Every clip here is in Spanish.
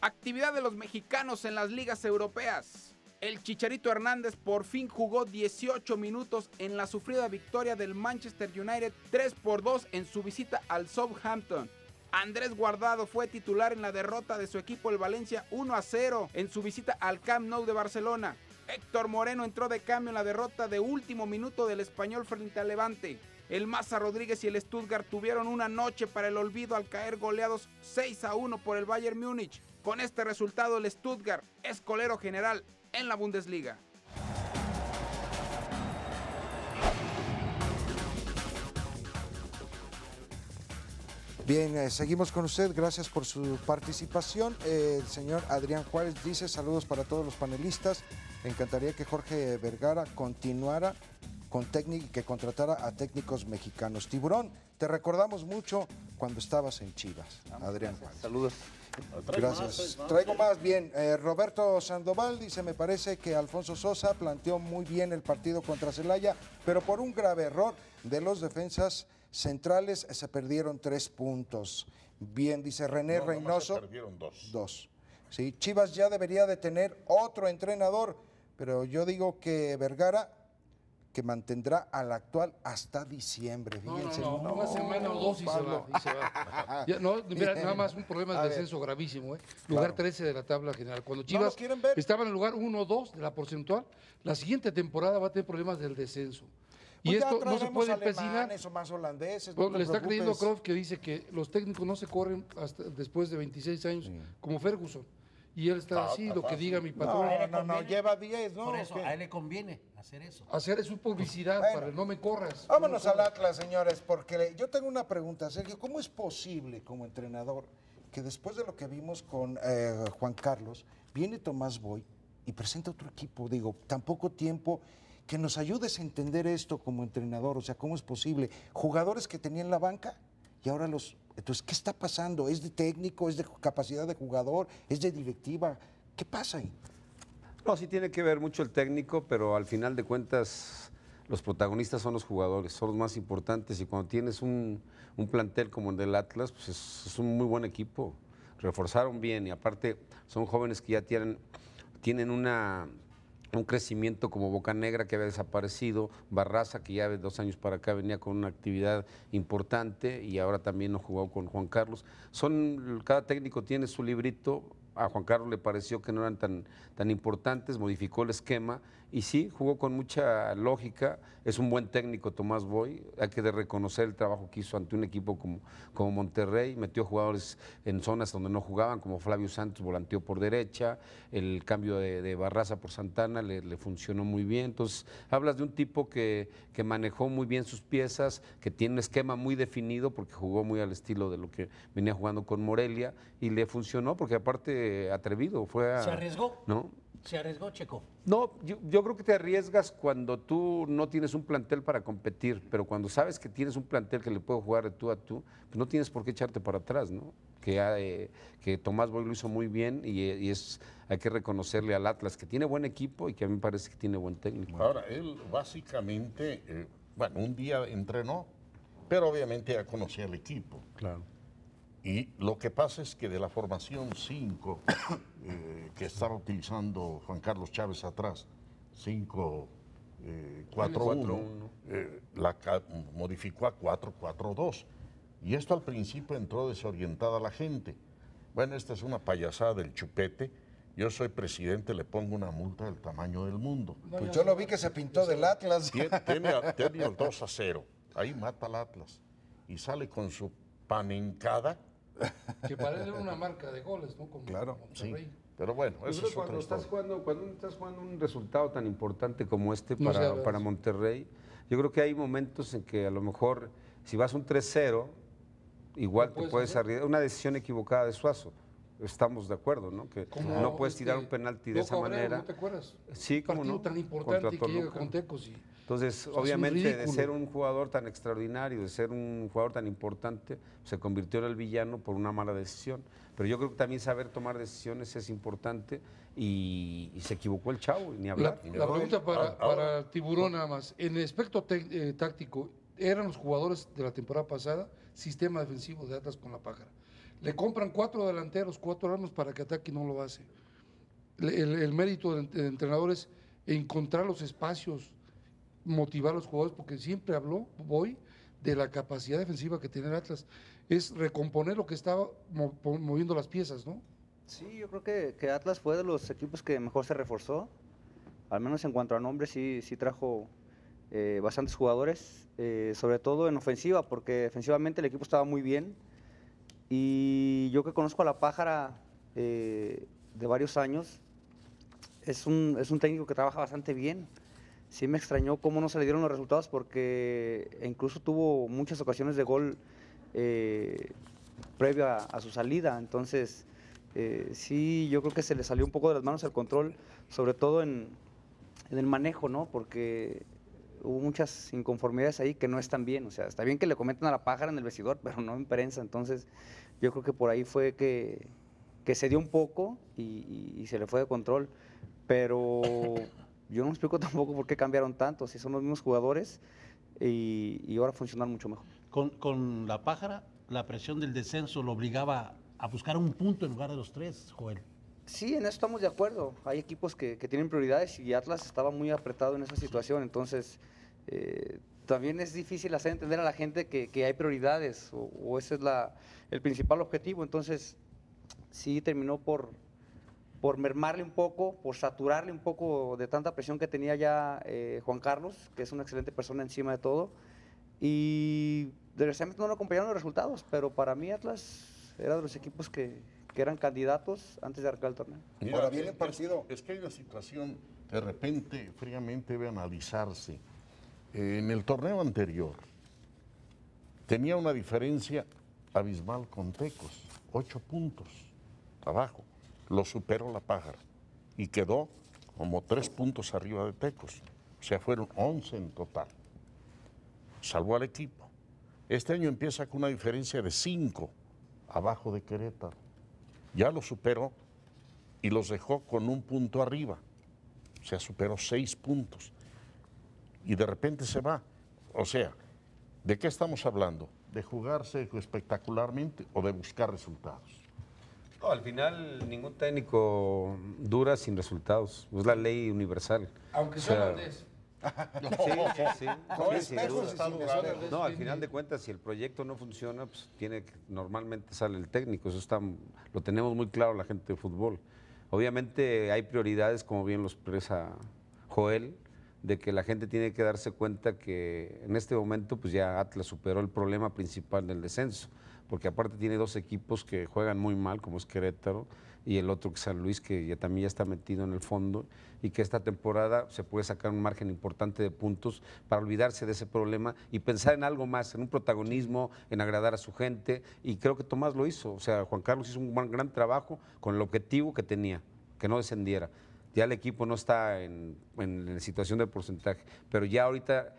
Actividad de los mexicanos en las ligas europeas. El Chicharito Hernández por fin jugó 18 minutos en la sufrida victoria del Manchester United 3-2 en su visita al Southampton. Andrés Guardado fue titular en la derrota de su equipo el Valencia 1-0 en su visita al Camp Nou de Barcelona. Héctor Moreno entró de cambio en la derrota de último minuto del Español frente al Levante. El Maza Rodríguez y el Stuttgart tuvieron una noche para el olvido al caer goleados 6-1 por el Bayern Múnich. Con este resultado el Stuttgart es colero general en la Bundesliga. Bien, seguimos con usted, gracias por su participación. El señor Adrián Juárez dice, saludos para todos los panelistas. Me encantaría que Jorge Vergara continuara con técnica y que contratara a técnicos mexicanos. Tiburón, te recordamos mucho cuando estabas en Chivas, Adrián Juárez. Saludos. Gracias. Traigo más. Bien, Roberto Sandoval dice, me parece que Alfonso Sosa planteó muy bien el partido contra Celaya, pero por un grave error de los defensas centrales se perdieron 3 puntos. Bien, dice René Reynoso. Se perdieron 2. 2. Sí, Chivas ya debería de tener otro entrenador, pero yo digo que Vergara, que mantendrá al actual hasta diciembre. Fíjense. Una semana o dos y se va. Ya, mira, nada más un problema de descenso gravísimo. Lugar 13 de la tabla general. Cuando Chivas estaba en el lugar 1 o 2 de la porcentual, la siguiente temporada va a tener problemas del descenso. Pues y esto no se puede empecinar. O más holandeses, le está creyendo a Kroos que dice que los técnicos no se corren hasta después de 26 años, como Ferguson. Y él está así, lo que diga mi patrón. No, lleva 10, ¿no? Por eso, a él le conviene hacer eso. Hacer su publicidad para no me corras. Vámonos al Atlas, señores, porque yo tengo una pregunta, Sergio. ¿Cómo es posible, como entrenador, que después de lo que vimos con Juan Carlos, viene Tomás Boy y presenta otro equipo? Digo, tan poco tiempo, que nos ayudes a entender esto como entrenador. O sea, ¿cómo es posible? Jugadores que tenían la banca y ahora los... Entonces, ¿qué está pasando? ¿Es de técnico? ¿Es de capacidad de jugador? ¿Es de directiva? ¿Qué pasa ahí? No, sí tiene que ver mucho el técnico, pero al final de cuentas los protagonistas son los jugadores, son los más importantes, y cuando tienes un plantel como el del Atlas, pues es un muy buen equipo. Reforzaron bien y aparte son jóvenes que ya tienen un crecimiento como Bocanegra, que había desaparecido, Barraza, que ya de 2 años para acá venía con una actividad importante y ahora también ha jugado con Juan Carlos. Cada técnico tiene su librito. A Juan Carlos le pareció que no eran tan importantes, modificó el esquema y sí, jugó con mucha lógica. Es un buen técnico Tomás Boy, hay que reconocer el trabajo que hizo ante un equipo como Monterrey. Metió jugadores en zonas donde no jugaban, como Flavio Santos, volanteó por derecha, el cambio de Barraza por Santana le funcionó muy bien. Entonces, hablas de un tipo que manejó muy bien sus piezas, que tiene un esquema muy definido, porque jugó muy al estilo de lo que venía jugando con Morelia, y le funcionó, porque aparte atrevido, ¿Se arriesgó? ¿No? ¿Se arriesgó, Checo? No, yo creo que te arriesgas cuando tú no tienes un plantel para competir, pero cuando sabes que tienes un plantel que le puede jugar de tú a tú, pues no tienes por qué echarte para atrás, ¿no? Que Tomás Boy lo hizo muy bien y hay que reconocerle al Atlas que tiene buen equipo y que a mí me parece que tiene buen técnico. Ahora, él básicamente, un día entrenó, pero obviamente ya conocía el equipo. Claro. Y lo que pasa es que de la formación 5 que estaba utilizando Juan Carlos Chávez atrás, 5-4-1, la modificó a 4-4-2. Y esto al principio entró desorientada a la gente. Bueno, esta es una payasada del chupete. Yo soy presidente, le pongo una multa del tamaño del mundo. Pues yo lo vi que se pintó del Atlas. Tiene el 2-0. Ahí mata al Atlas. Y sale con su panencada. Que parece una marca de goles, ¿no? Como claro, sí. Pero bueno, eso es cuando otra estás jugando un resultado tan importante como este para Monterrey, yo creo que hay momentos en que a lo mejor si vas un 3-0, igual te puedes arriesgar. Una decisión equivocada de Suazo. Estamos de acuerdo, ¿no? Que no puedes tirar un penalti de esa manera. ¿No te acuerdas? Sí, como partido tan importante que llega con Tecos. Entonces, obviamente, de ser un jugador tan extraordinario, de ser un jugador tan importante, se convirtió en el villano por una mala decisión. Pero yo creo que también saber tomar decisiones es importante y se equivocó el chavo, ni hablar. La pregunta para Tiburón nada más. En el aspecto táctico, eran los jugadores de la temporada pasada, sistema defensivo de Atlas con la Pájara. Le compran 4 delanteros, 4 armas para que ataque y no lo hace. El mérito del entrenador es encontrar los espacios, motivar a los jugadores, porque siempre habló Boy de la capacidad defensiva que tiene el Atlas. Es recomponer lo que estaba moviendo las piezas, ¿no? Sí, yo creo que Atlas fue de los equipos que mejor se reforzó, al menos en cuanto a nombres, sí trajo bastantes jugadores, sobre todo en ofensiva, porque defensivamente el equipo estaba muy bien. Y yo que conozco a la Pájara de varios años, es un técnico que trabaja bastante bien. Sí me extrañó cómo no se le dieron los resultados, porque incluso tuvo muchas ocasiones de gol previo a su salida. Entonces, sí, yo creo que se le salió un poco de las manos el control, sobre todo en el manejo, ¿no? Porque hubo muchas inconformidades ahí que no están bien. O sea, está bien que le comenten a la Pájara en el vestidor, pero no en prensa. Entonces, yo creo que por ahí fue que se dio un poco y se le fue de control. Pero yo no me explico tampoco por qué cambiaron tanto, si son los mismos jugadores y ahora funcionan mucho mejor. Con la Pájara, la presión del descenso lo obligaba a buscar un punto en lugar de los 3, Joel. Sí, en eso estamos de acuerdo. Hay equipos que tienen prioridades y Atlas estaba muy apretado en esa situación. Entonces, también es difícil hacer entender a la gente que hay prioridades o ese es el principal objetivo. Entonces, sí terminó por mermarle un poco, por saturarle un poco de tanta presión que tenía ya Juan Carlos, que es una excelente persona encima de todo. Y desgraciadamente no lo acompañaron los resultados, pero para mí Atlas era de los equipos que eran candidatos antes de arrancar el torneo. Mira, ahora viene el partido. Es que hay una situación, de repente, fríamente debe analizarse. En el torneo anterior tenía una diferencia abismal con Tecos, 8 puntos abajo. Lo superó la Pájara y quedó como 3 puntos arriba de Tecos. O sea, fueron 11 en total. Salvó al equipo. Este año empieza con una diferencia de 5 abajo de Querétaro. Ya lo superó y los dejó con 1 punto arriba. O sea, superó 6 puntos. Y de repente se va. O sea, ¿de qué estamos hablando? ¿De jugarse espectacularmente o de buscar resultados? No, al final ningún técnico dura sin resultados. Es la ley universal. Aunque sea holandés. Sí. No, al final de cuentas, si el proyecto no funciona, pues normalmente sale el técnico. Eso lo tenemos muy claro la gente de fútbol. Obviamente hay prioridades, como bien lo expresa Joel, de que la gente tiene que darse cuenta que en este momento pues ya Atlas superó el problema principal del descenso, porque aparte tiene 2 equipos que juegan muy mal, como es Querétaro, y el otro que es San Luis, que también ya está metido en el fondo, y que esta temporada se puede sacar un margen importante de puntos para olvidarse de ese problema y pensar en algo más, en un protagonismo, en agradar a su gente, y creo que Tomás lo hizo. O sea, Juan Carlos hizo un gran trabajo con el objetivo que tenía, que no descendiera. Ya el equipo no está en situación de porcentaje, pero ya ahorita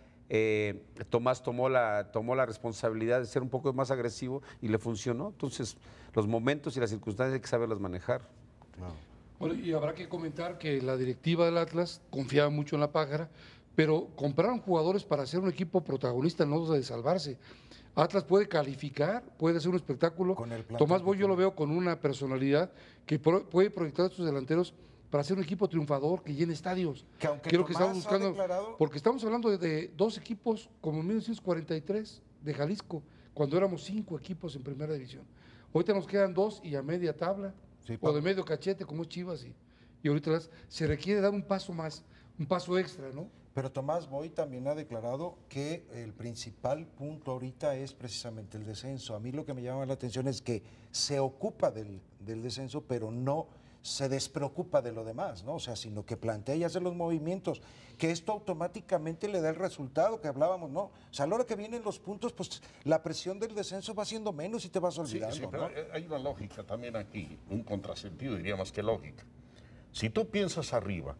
Tomás tomó la responsabilidad de ser un poco más agresivo y le funcionó. Entonces, los momentos y las circunstancias hay que saberlas manejar. Claro. Bueno, y habrá que comentar que la directiva del Atlas confiaba mucho en la Pájara, pero compraron jugadores para ser un equipo protagonista, no de salvarse. Atlas puede calificar, puede hacer un espectáculo. Tomás Boy yo lo veo con una personalidad que puede proyectar a estos delanteros para ser un equipo triunfador que llene estadios. Que aunque Creo que Tomás estamos buscando, declarado... porque estamos hablando de 2 equipos como en 1943 de Jalisco, cuando éramos 5 equipos en primera división. Ahorita nos quedan 2 y a media tabla, Sí, o de medio cachete como es Chivas, y ahorita se requiere dar un paso más, un paso extra, ¿no? Pero Tomás Boy también ha declarado que el principal punto ahorita es precisamente el descenso. A mí lo que me llama la atención es que se ocupa del descenso, pero no se despreocupa de lo demás, ¿no? O sea, sino que plantea y hace los movimientos, que esto automáticamente le da el resultado que hablábamos, ¿no? O sea, a la hora que vienen los puntos, pues la presión del descenso va siendo menos y te vas olvidando, sí, pero ¿no? hay una lógica también aquí, un contrasentido, diría más que lógica. Si tú piensas arriba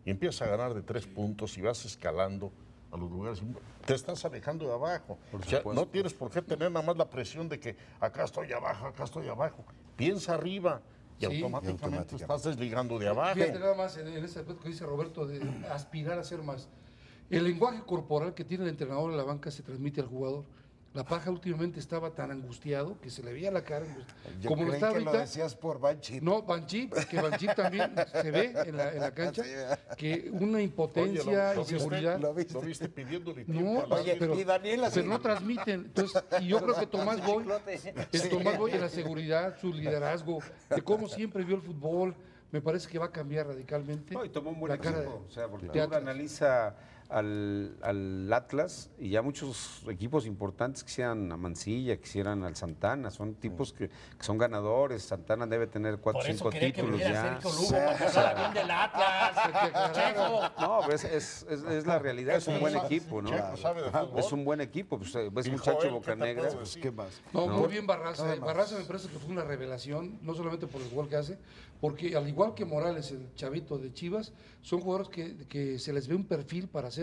y empiezas a ganar de 3 puntos y vas escalando a los lugares, te estás alejando de abajo. O sea, no tienes por qué tener nada más la presión de que acá estoy abajo. Piensa arriba. Y Sí, automáticamente estás desligando de abajo. Fíjate nada más en ese aspecto que dice Roberto de aspirar a ser más. El lenguaje corporal que tiene el entrenador en la banca se transmite al jugador. La Paja últimamente estaba tan angustiado que se le veía la cara. Yo como lo está creí que ahorita. lo decías por Banchip. No, Banchip, que Banchip también se ve en la cancha, que una impotencia, inseguridad. ¿Lo viste pidiéndole No, tiempo? Oye, pero, y Daniel así. pero no transmiten. Entonces, y yo creo que Tomás Boy, en la seguridad, su liderazgo, de cómo siempre vio el fútbol, me parece que va a cambiar radicalmente. No, y tomó un buen la cara equipo. O sea, porque de uno Atlas. analiza al Atlas y ya muchos equipos importantes quisieran a Mancilla, quisieran al Santana. Son tipos que son ganadores. Santana debe tener 4 o 5 títulos ya. Bien del Atlas. Checo. No, pues es la realidad. Es un buen equipo, ¿no? Checo sabe de fútbol. Es un buen equipo. Pues, ves Y muchacho Joel, Bocanegra. ¿qué te puedo Pues, decir? ¿Qué más? No, muy bien Barraza. Barraza me parece que fue una revelación, no solamente por el gol que hace, porque al igual que Morales, el chavito de Chivas, son jugadores que se les ve un perfil para ser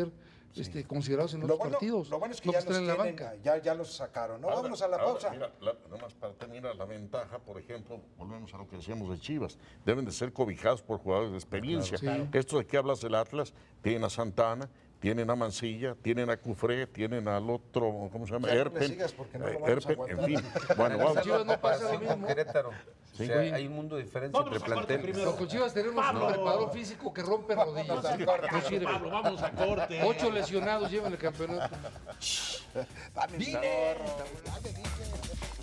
considerados en otros partidos. Lo bueno es que no ya están los en la tienen, banca. ya los sacaron, ¿no? Ahora, Vámonos a la pausa. Mira, nada más para terminar, la ventaja, por ejemplo, volvemos a lo que decíamos de Chivas, deben de ser cobijados por jugadores de experiencia. Claro. Estos de que hablas del Atlas, tienen a Santana, tienen a Mancilla, tienen a Cufré, tienen al otro, ¿cómo se llama? Ya no le Erpen. sigas porque no lo vamos a Erpen, en aguantar. fin. Bueno, Con vamos. Chivas no pasa lo Así con mismo. Querétaro. Sí. O sea, hay un mundo de diferencia entre Vámonos a corte planteles. primero. Con Chivas tenemos un preparador físico que rompe rodillas. No sirve. Pablo, vámonos a corte. 8 lesionados llevan el campeonato. Dame un zorro, dame, dije.